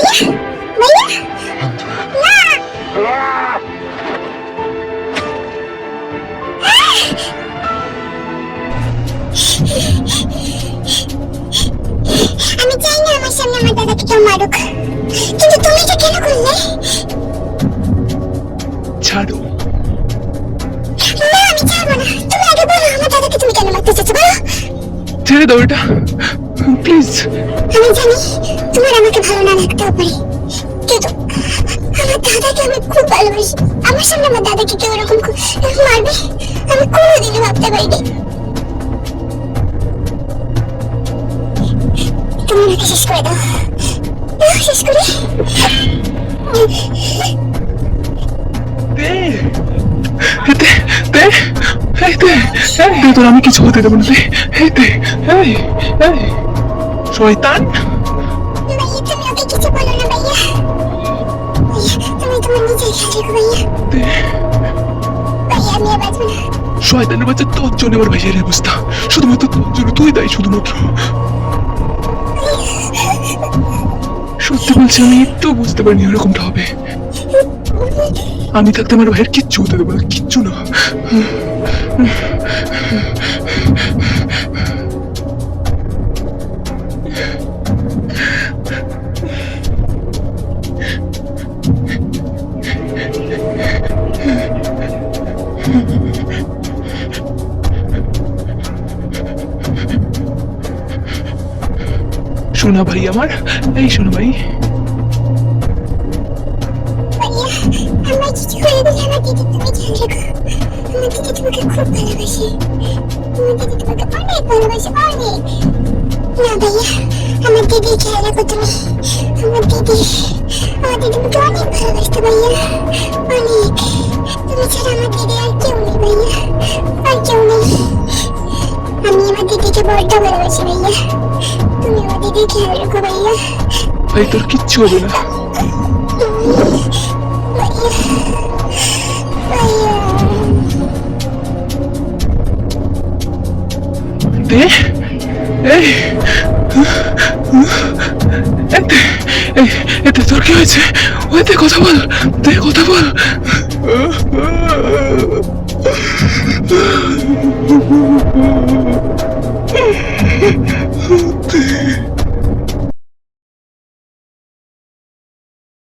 আমি চাই না আমার সামনে আমার দাদাকে কেউ মারুক, কিন্তু তুমি এটা কেন করলে? ছাড়ো। না, আমি ছাড়বো না। তুমি আগে বলো আমার দাদাকে তুমি কেন মারতে চাচ্ছো, বলো। ছেড়ে দাও এটা, প্লিজ। আমি জানি তোমার আমাকে ভালো না লাগতেও পারে, কিন্তু আমার দাদাকে আমি খুব ভালোবাসি। আমার সামনে আমার দাদাকে কেউ এরকম মারবে আমি কোনোদিনও ভাবতে পারিনি। তুমি আমাকে শেষ করে দাও, শেষ করে। তোর আমি কিছু হতে দেবো না। শয়তান, ভাইয়া তুমি ওকে কিছু বলো না ভাইয়া। তুমি তোমার নিজের খেয়াল রেখো ভাইয়া। ভাইয়া আমি আর বাঁচবো না। শয়তানের বাচ্চা, তোর জন্য আমার ভাইয়ের অবস্থা, শুধুমাত্র তোর জন্য, তুই দায়ী শুধুমাত্র। সত্যি বলছি, আমি একটু বুঝতে পারিনি এরকমটা হবে। আমি থাকতে আমার ভাইয়ের কিচ্ছু হতে দেবো না, কিচ্ছু না। শোনা ভাই আমার, এই শোনো ভাই, আমার কিছু হয়ে গেলে আমার দিদি তুমি খেয়াল রেখো। আমার দিদি তোমাকে খুব ভালোবাসে, আমার দিদি তোমাকে অনেক ভালোবাসে, অনেক। না ভাইয়া, আমার দিদি খেয়াল রেখো তুমি। আমার দিদি তোমাকে অনেক ভালোবাসতো ভাইয়া, অনেক। তুমি ছাড়া আমার দিদি আর কেউ নেই ভাইয়া, আর কেউ নেই। আমি আমার দিদিকে বড্ড ভালোবাসি ভাইয়া, তুমি আমার দিদি খেয়াল রেখো ভাইয়া। ভাই তোর কিচ্ছু হবে না। এতে তোর কি হয়েছে? ওতে কথা বল, কথা বল।